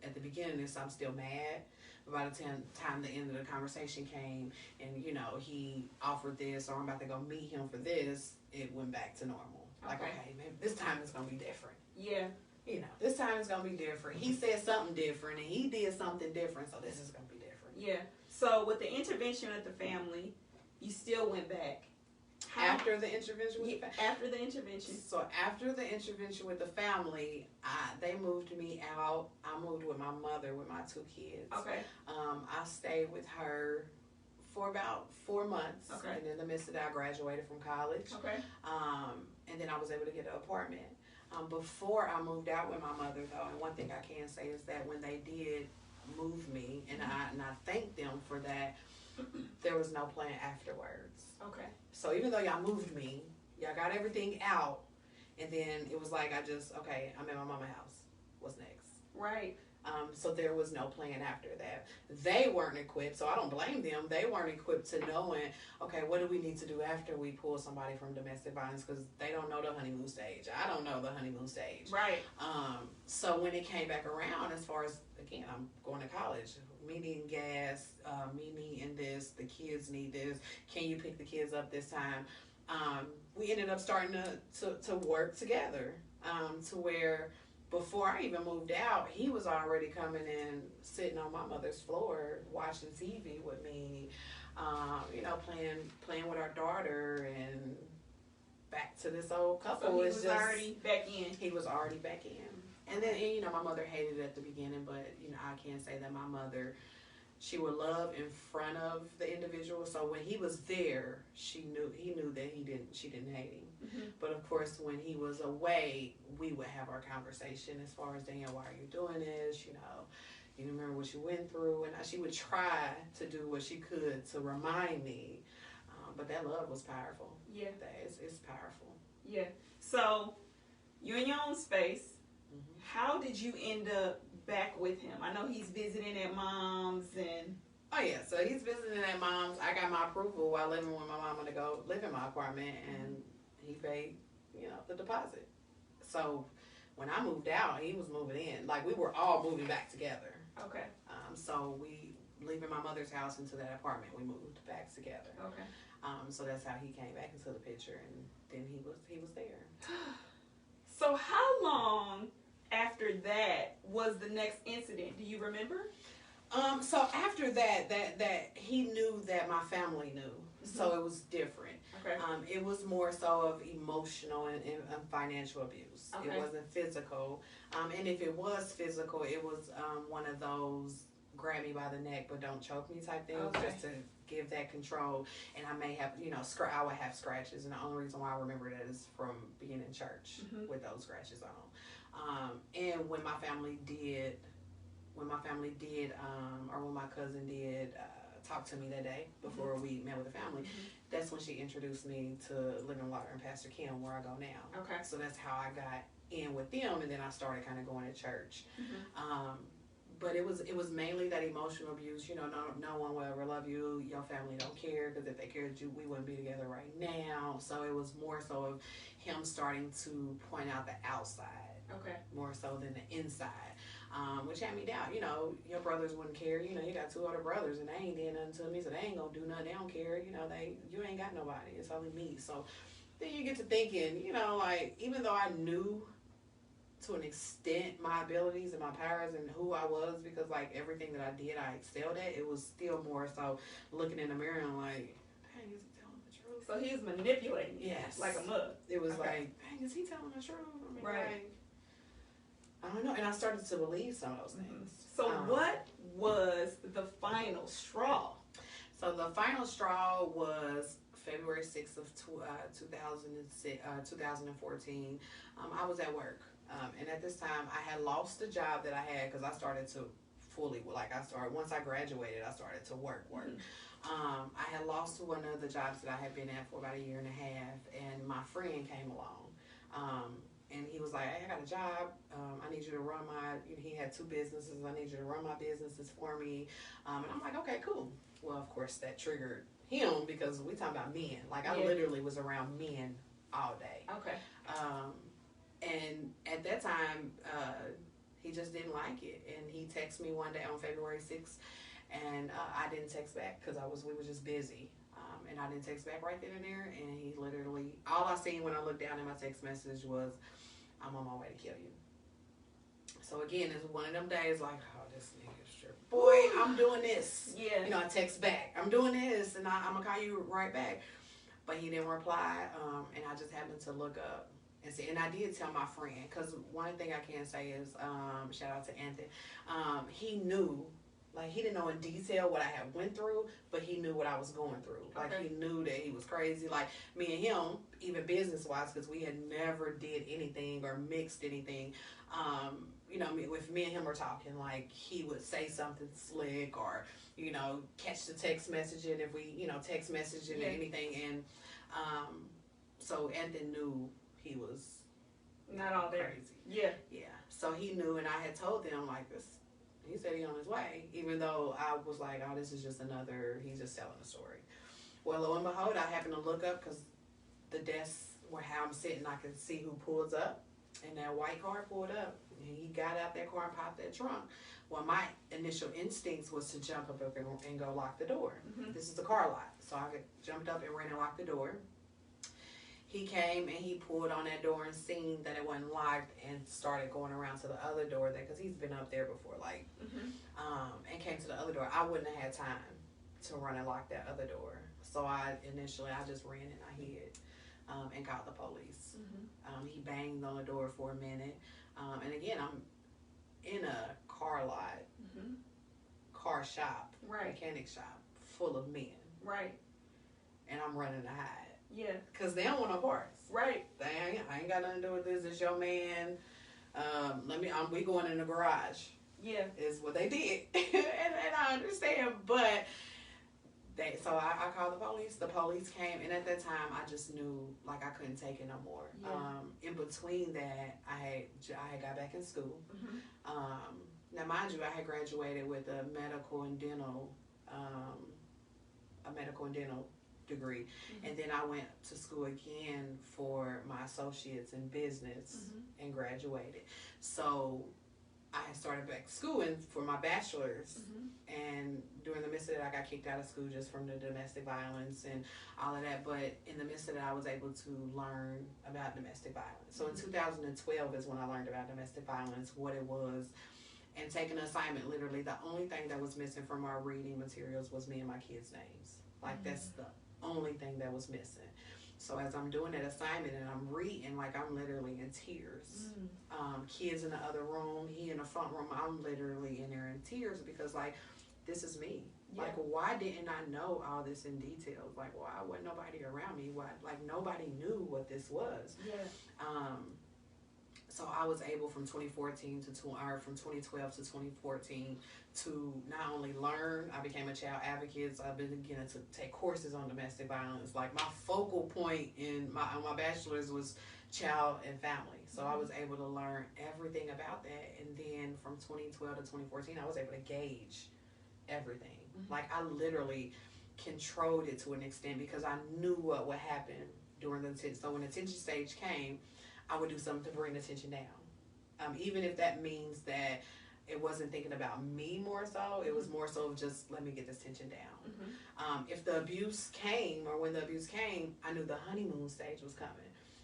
S2: at the beginning, I'm still mad. But by the time the end of the conversation came and, he offered this or I'm about to go meet him for this, it went back to normal. Like, okay, maybe this time it's going to be different.
S1: Yeah.
S2: This time it's going to be different. He said something different and he did something different, so this is going to be different.
S1: Yeah. So with the intervention of the family, you still went back.
S2: After the intervention with the family?
S1: After the intervention.
S2: So after the intervention with the family, they moved me out. I moved with my mother with my 2 kids.
S1: Okay.
S2: I stayed with her for about 4 months.
S1: Okay.
S2: And in the midst of that, I graduated from college.
S1: Okay.
S2: And then I was able to get an apartment. Before I moved out with my mother, though, and one thing I can say is that when they did move me, and I thank them for that, there was no plan afterwards.
S1: Okay.
S2: So even though y'all moved me, y'all got everything out, and then it was like I'm at my mama's house. What's next?
S1: Right.
S2: So there was no plan after that. They weren't equipped, so I don't blame them. They weren't equipped to knowing, okay, what do we need to do after we pull somebody from domestic violence, because they don't know the honeymoon stage. I don't know the honeymoon stage.
S1: Right.
S2: So when it came back around, as far as, again, I'm going to college, me needing gas, me needing this, the kids need this, can you pick the kids up this time? We ended up starting to work together to where before I even moved out, he was already coming in, sitting on my mother's floor, watching TV with me, playing with our daughter, and back to this old couple.
S1: So he was already back in.
S2: He was already back in. And then, my mother hated it at the beginning, but, I can say that my mother, she would love in front of the individual. So when he was there, he knew that she didn't hate him. But of course, when he was away, we would have our conversation as far as, Danielle, why are you doing this? You remember what you went through, and she would try to do what she could to remind me. But that love was powerful.
S1: Yeah,
S2: it's powerful.
S1: Yeah. So you're in your own space. How did you end up back with him? I know he's visiting at mom's and...
S2: Oh, yeah. So he's visiting at mom's. I got my approval while living with my mama to go live in my apartment, and he paid, the deposit. So when I moved out, he was moving in. Like, we were all moving back together.
S1: Okay.
S2: So we, leaving my mother's house into that apartment, we moved back together.
S1: Okay.
S2: So that's how he came back into the picture, and then he was there.
S1: So how long after that was the next incident? Do you remember?
S2: So after that he knew that my family knew, so it was different.
S1: Okay.
S2: It was more so of emotional and financial abuse.
S1: Okay.
S2: It wasn't physical. And if it was physical, it was one of those grab me by the neck but don't choke me type things, just to give that control. And I may have, I would have scratches, and the only reason why I remember that is from being in church with those scratches on. And when my family did, or when my cousin did talk to me that day before we met with the family, that's when she introduced me to Living Water and Pastor Kim, where I go now.
S1: Okay.
S2: So that's how I got in with them, and then I started kind of going to church. But it was mainly that emotional abuse. No one will ever love you. Your family don't care, because if they cared you, we wouldn't be together right now. So it was more so of him starting to point out the outside, more so than the inside. Which had me down. Your brothers wouldn't care. You got 2 other brothers, and they ain't did nothing to me, so they ain't gonna do nothing. They don't care. You ain't got nobody. It's only me. So then you get to thinking, even though I knew to an extent my abilities and my powers and who I was, because everything that I did I excelled at, it was still more so looking in the mirror and dang, is he telling the truth?
S1: So he's manipulating.
S2: Yes.
S1: Like a mug.
S2: It was dang, is he telling the truth? I mean,
S1: right.
S2: I don't know, and I started to believe some of those things.
S1: So what was the final straw?
S2: So the final straw was February 6th of 2014. I was at work. And at this time, I had lost the job that I had, because I started to fully, once I graduated, I started to work. I had lost one of the jobs that I had been at for about 1.5 years, and my friend came along. And he was like, hey, I got a job. I need you to run he had 2 businesses. I need you to run my businesses for me. And I'm like, okay, cool. Well, of course, that triggered him, because we talking about men. I literally was around men all day.
S1: Okay.
S2: And at that time, he just didn't like it. And he texted me one day on February 6th, and I didn't text back, because we were just busy. And I didn't text back right then and there. And he literally, all I seen when I looked down at my text message was, I'm on my way to kill you. So again, it's one of them days this nigga's sure. Boy, I'm doing this.
S1: Yeah.
S2: I text back, I'm doing this, and I'm going to call you right back. But he didn't reply, and I just happened to look up and see. And I did tell my friend, because one thing I can say is, shout out to Anthony, he knew. He didn't know in detail what I had went through, but he knew what I was going through. He knew that he was crazy. Me and him, even business-wise, because we had never did anything or mixed anything. If me and him were talking, he would say something slick, or, catch the text messaging if we, text messaging or anything. And so Anthony knew he was
S1: not all there.
S2: Crazy.
S1: Yeah.
S2: Yeah. So he knew, and I had told him, this. He said he on his way, even though I was like, oh, this is just he's just telling a story. Well, lo and behold, I happened to look up, because the desk where how I'm sitting, I could see who pulls up, and that white car pulled up, and he got out that car and popped that trunk. Well, my initial instincts was to jump up and go lock the door. This is the car lot. So I jumped up and ran and locked the door. He came and he pulled on that door and seen that it wasn't locked, and started going around to the other door there, because he's been up there before, and came to the other door. I wouldn't have had time to run and lock that other door. So I just ran and I hid, and called the police. He banged on the door for a minute. And again, I'm in a car lot, car shop, mechanic shop, full of men. Right. And I'm running to hide. Yeah. Because they don't want no parts. Right. I ain't got nothing to do with this. It's your man. We going in the garage. Yeah. Is what they did. and I understand, but so I called the police. The police came, and at that time, I just knew, I couldn't take it no more. Yeah. In between that, I had got back in school. Now, mind you, I had graduated with a medical and dental degree, and then I went to school again for my associates in business and graduated. So I had started back schooling for my bachelor's, and during the midst of that, I got kicked out of school just from the domestic violence and all of that. But in the midst of that, I was able to learn about domestic violence. So in 2012 is when I learned about domestic violence, what it was, and taking an assignment. Literally, the only thing that was missing from our reading materials was me and my kids' names. Like, that's the only thing that was missing. So as I'm doing that assignment and I'm reading, like, I'm literally in tears. Kids in the other room, he in the front room, I'm literally in there in tears because, like, this is me. Yeah. Like, why didn't I know all this in detail? Like, why wasn't nobody around me? Why, like, nobody knew what this was. Yeah. So I was able from 2014 to from 2012 to 2014 to not only learn, I became a child advocate. So I've been beginning to take courses on domestic violence. Like, my focal point in my bachelor's was child and family. So I was able to learn everything about that. And then from 2012 to 2014, I was able to gauge everything. Like, I literally controlled it to an extent because I knew what would happen during the tension. So when the tension stage came, I would do something to bring the tension down. Even if that means that it wasn't thinking about me more so, it was more so of just, let me get this tension down. If the abuse came, or when the abuse came, I knew the honeymoon stage was coming.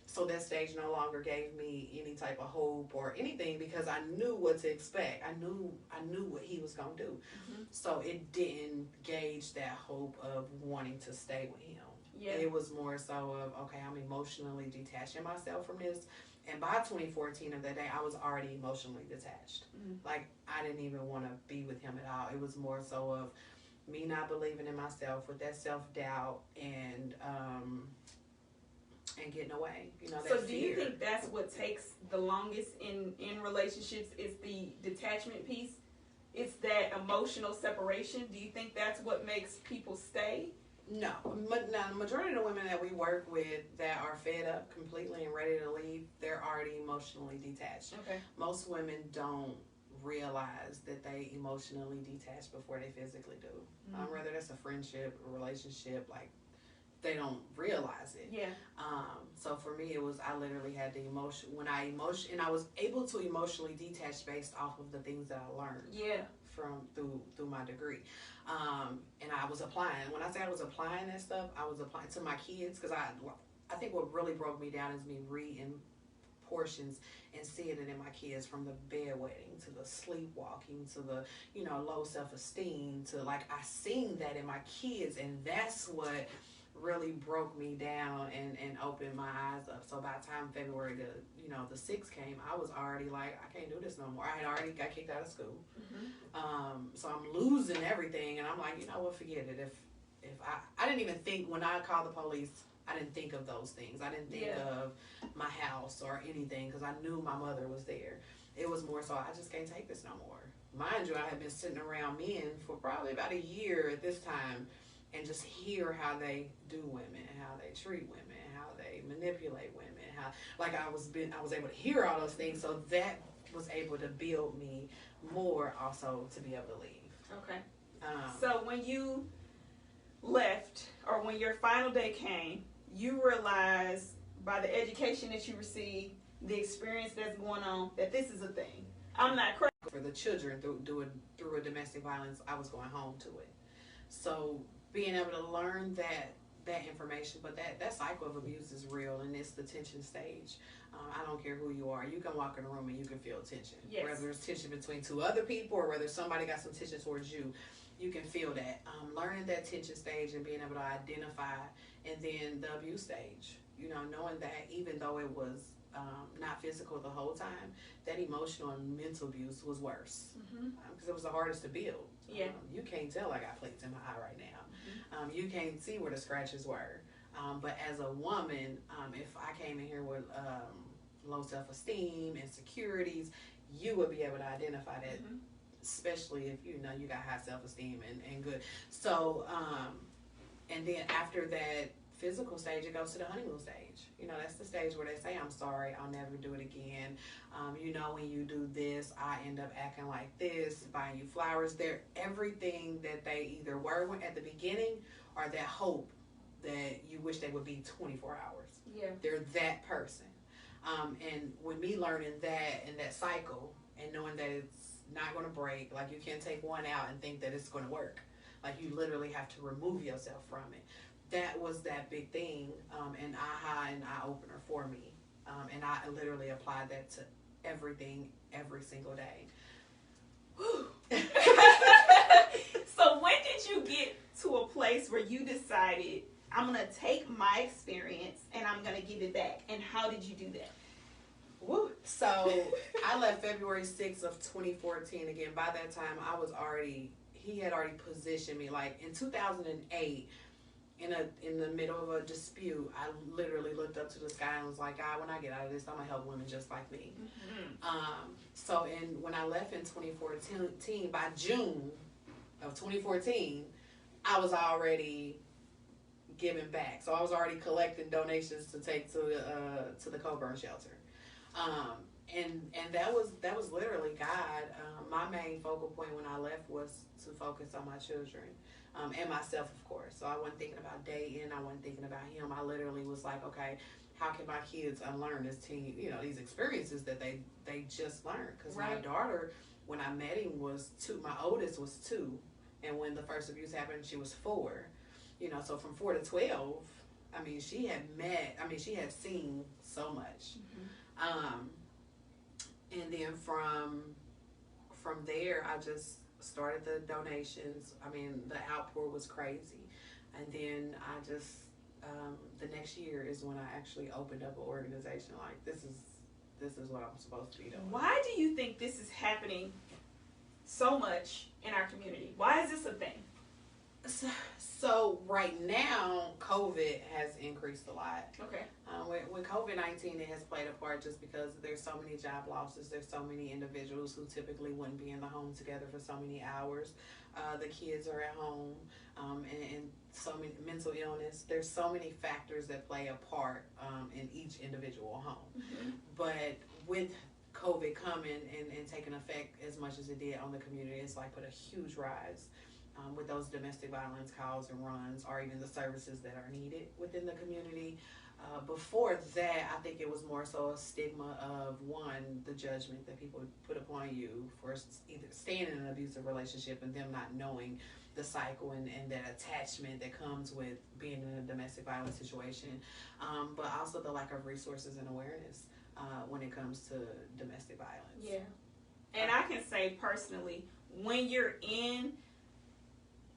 S2: So that stage no longer gave me any type of hope or anything because I knew what to expect. I knew what he was going to do. So it didn't gauge that hope of wanting to stay with him. Yeah. It was more so of, okay, I'm emotionally detaching myself from this. And by 2014 of that day, I was already emotionally detached. Like, I didn't even want to be with him at all. It was more so of me not believing in myself with that self-doubt and getting away. You know, that
S1: so do
S2: fear.
S1: You think that's what takes the longest in relationships is the detachment piece? It's that emotional separation. Do you think that's what makes people stay?
S2: No. Now, the majority of the women that we work with that are fed up completely and ready to leave, they're already emotionally detached. Okay. Most women don't realize that they emotionally detach before they physically do. Whether that's a friendship, a relationship, like, they don't realize it. Yeah. So for me, it was, I literally had the emotion, and I was able to emotionally detach based off of the things that I learned. Yeah. Through my degree. And I was applying. When I say I was applying that stuff, I was applying to my kids because I think what really broke me down is me reading portions and seeing it in my kids, from the bedwetting to the sleepwalking to the, low self-esteem to, like, I seen that in my kids, and that's what really broke me down and opened my eyes up. So by the time February the 6th came, I was already like, I can't do this no more. I had already got kicked out of school. So I'm losing everything, and I'm like, you know what, forget it. If I didn't even think, when I called the police, I didn't think of those things. I didn't think of my house or anything because I knew my mother was there. It was more so, I just can't take this no more. Mind you, I had been sitting around men for probably about a year at this time, and just hear how they do women, how they treat women, how they manipulate women, how, like, I was able to hear all those things, so that was able to build me more also to be able to leave. Okay.
S1: So when you left, or when your final day came, you realized by the education that you received, the experience that's going on, that this is a thing. I'm not crazy.
S2: For the children through a domestic violence, I was going home to it. So being able to learn that information, but that cycle of abuse is real, and it's the tension stage. I don't care who you are. You can walk in a room and you can feel tension. Yes. Whether it's tension between two other people or whether somebody got some tension towards you, you can feel that. Learning that tension stage and being able to identify, and then the abuse stage. Knowing that even though it was not physical the whole time, that emotional and mental abuse was worse because it was the hardest to build. Yeah. You can't tell I got plates in my eye right now. You can't see where the scratches were. But as a woman, if I came in here with low self-esteem, insecurities, you would be able to identify that, especially if you got high self-esteem and good. So, and then after that physical stage, it goes to the honeymoon stage. That's the stage where they say, I'm sorry, I'll never do it again. When you do this, I end up acting like this, buying you flowers. They're everything that they either were at the beginning or that hope that you wish they would be 24 hours. Yeah. They're that person. And with me learning that and that cycle and knowing that it's not going to break. Like, you can't take one out and think that it's going to work. Like, you literally have to remove yourself from it. That was that big thing, an aha and eye-opener for me. And I literally applied that to everything, every single day.
S1: So when did you get to a place where you decided, I'm going to take my experience and I'm going to give it back? And how did you do that?
S2: Woo. So I left February 6th of 2014. Again, by that time, he had already positioned me. Like, in 2008, in the middle of a dispute, I literally looked up to the sky and was like, God, when I get out of this, I'm going to help women just like me. So when I left in 2014, by June of 2014, I was already giving back. So I was already collecting donations to take to the Coburn shelter. And that was literally God. My main focal point when I left was to focus on my children, and myself, of course. So I wasn't thinking about dating. I wasn't thinking about him. I literally was like, okay, how can my kids unlearn these experiences that they just learned? Because my daughter, when I met him, was 2. My oldest was 2, and when the first abuse happened, she was 4. So from 4 to 12, she had seen so much. And then from there, I just started the donations. The outpour was crazy. And then I just, the next year is when I actually opened up an organization. Like, this is what I'm supposed to be doing.
S1: Why do you think this is happening so much in our community? Why is this a thing?
S2: So right now, COVID has increased a lot.
S1: Okay.
S2: With COVID-19, it has played a part just because there's so many job losses. There's so many individuals who typically wouldn't be in the home together for so many hours. The kids are at home, and so many mental illness. There's so many factors that play a part in each individual home. But with COVID coming and taking effect as much as it did on the community, it's like put a huge rise. With those domestic violence calls and runs, or even the services that are needed within the community. Before that, I think it was more so a stigma of, one, the judgment that people put upon you for either staying in an abusive relationship and them not knowing the cycle and that attachment that comes with being in a domestic violence situation, but also the lack of resources and awareness when it comes to domestic violence.
S1: Yeah. And I can say personally, when you're in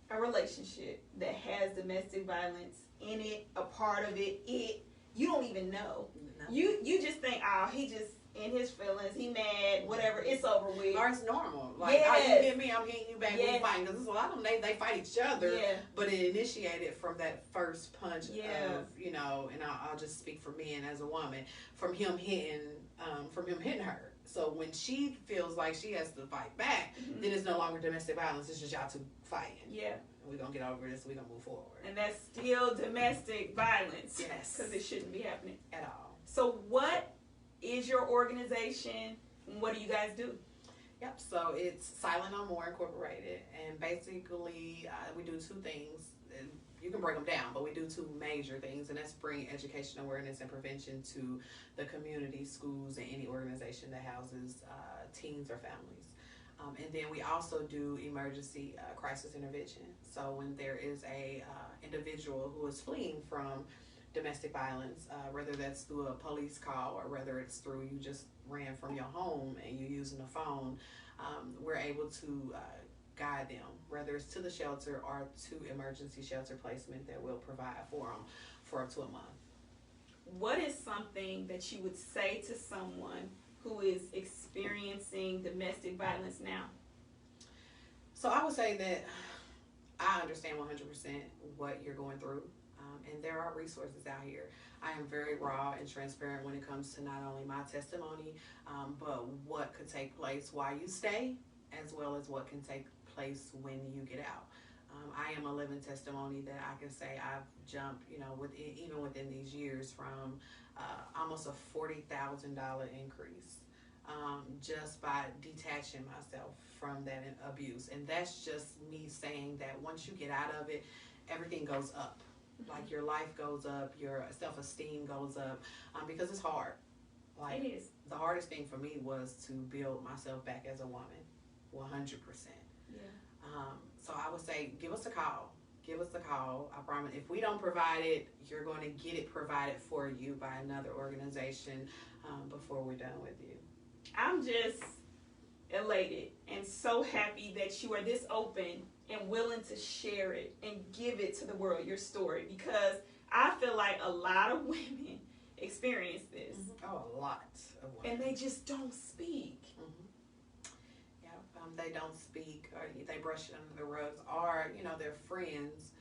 S1: a relationship that has domestic violence in it, a part of it, you don't even know. No. You just think, oh, he just in his feelings, he mad, whatever, it's over with.
S2: Or it's normal. Like, oh, you hit me, I'm hitting you back, we fighting. Because a lot of them, they fight each other, but it initiated from that first punch of, and I'll just speak for me and as a woman, from him hitting her. So when she feels like she has to fight back, then it's no longer domestic violence. It's just y'all two fighting.
S1: Yeah.
S2: We're going to get over this. We're going to move forward.
S1: And that's still domestic violence.
S2: Yes.
S1: Because it shouldn't be happening.
S2: At all.
S1: So what is your organization and what do you guys do?
S2: Yep. So it's Silent No More Incorporated. And basically, we do 2 things. You can break them down, but we do 2 major things, and that's bring education, awareness, and prevention to the community, schools, and any organization that houses teens or families. And then we also do emergency crisis intervention. So when there is a individual who is fleeing from domestic violence, whether that's through a police call or whether it's through you just ran from your home and you're using a phone, we're able to guide them, whether it's to the shelter or to emergency shelter placement that we'll provide for them for up to a month.
S1: What is something that you would say to someone who is experiencing domestic violence now?
S2: So I would say that I understand 100% what you're going through, and there are resources out here. I am very raw and transparent when it comes to not only my testimony, but what could take place while you stay, as well as what can take place when you get out. I am a living testimony that I can say I've jumped, even within these years, from almost a $40,000 increase just by detaching myself from that abuse. And that's just me saying that once you get out of it, everything goes up. Like, your life goes up, your self-esteem goes up, because it's hard. Like,
S1: it is.
S2: The hardest thing for me was to build myself back as a woman. 100%.
S1: Yeah.
S2: So I would say, give us a call. Give us a call. I promise. If we don't provide it, you're going to get it provided for you by another organization before we're done with you.
S1: I'm just elated and so happy that you are this open and willing to share it and give it to the world, your story, because I feel like a lot of women experience this.
S2: Mm-hmm. Oh, a lot of women.
S1: And they just don't speak.
S2: Mm-hmm. Yeah, they don't speak, or they brush it under the rugs, or, you know, their friends.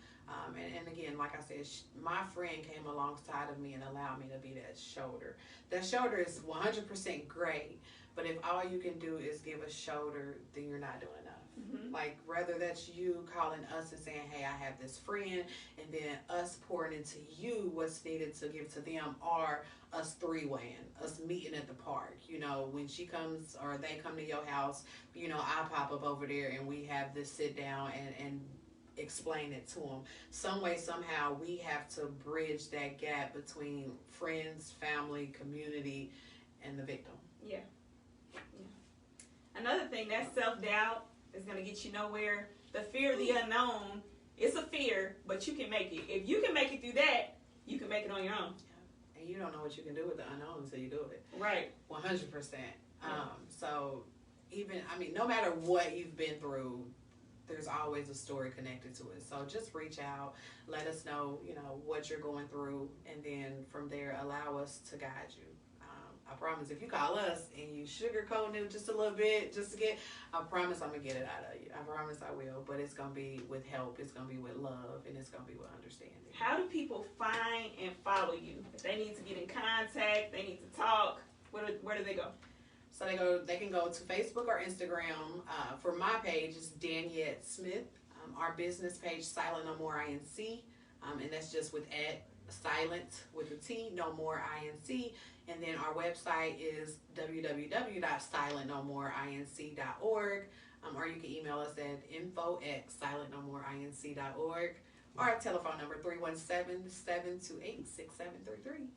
S2: And again, like I said, my friend came alongside of me and allowed me to be that shoulder. That shoulder is 100% great, but if all you can do is give a shoulder, then you're not doing enough. Mm-hmm. Like, whether that's you calling us and saying, hey, I have this friend, and then us pouring into you what's needed to give to them, or us three-waying, us meeting at the park. You know, when she comes or they come to your house, you know, I pop up over there and we have this sit down and explain it to them. Some way, somehow, we have to bridge that gap between friends, family, community, and the victim.
S1: Yeah. Another thing, that self-doubt is going to get you nowhere. The fear of the unknown, it's a fear, but you can make it. If you can make it through that, you can make it on your own.
S2: Yeah. And you don't know what you can do with the unknown until you do it.
S1: Right.
S2: 100%. So even, I mean, no matter what you've been through, there's always a story connected to it. So just reach out, let us know, you know, what you're going through, and then from there, allow us to guide you. I promise, if you call us and you sugarcoat it just a little bit, just to get, I promise I'm going to get it out of you. I promise I will. But it's going to be with help. It's going to be with love. And it's going to be with understanding.
S1: How do people find and follow you? If they need to get in contact, they need to talk, where do they go?
S2: So they can go to Facebook or Instagram. For my page, it's Danyette Smith. Our business page, Silent No More INC. And that's just with silent with a T, no more INC. And then our website is www.silentnomoreinc.org. Or you can email us at info@silentnomoreinc.org. Or our telephone number, 317-728-6733.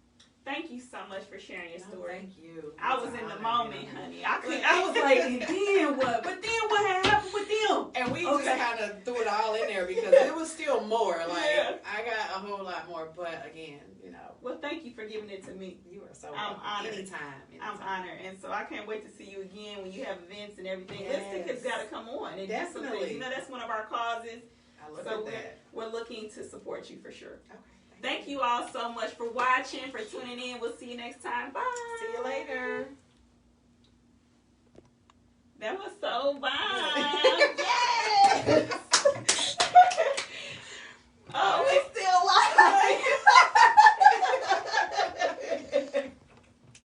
S1: Thank you so much for sharing your story.
S2: Thank you.
S1: I was in the moment, honey. I was like, and then what? But then what had happened with them?
S2: And we just kind of threw it all in there because it was still more. Like, yeah. I got a whole lot more. But again, you know.
S1: Well, thank you for giving it to me.
S2: You are so
S1: I'm honored.
S2: Anytime.
S1: I'm honored. And so I can't wait to see you again when you have events and everything. Yes. Lipstick has got to come on. And
S2: definitely.
S1: You know, that's one of our causes.
S2: I look at that.
S1: We're looking to support you for sure.
S2: Okay.
S1: Thank you all so much for watching, for tuning in. We'll see you next time. Bye.
S2: See you later.
S1: That was so fun.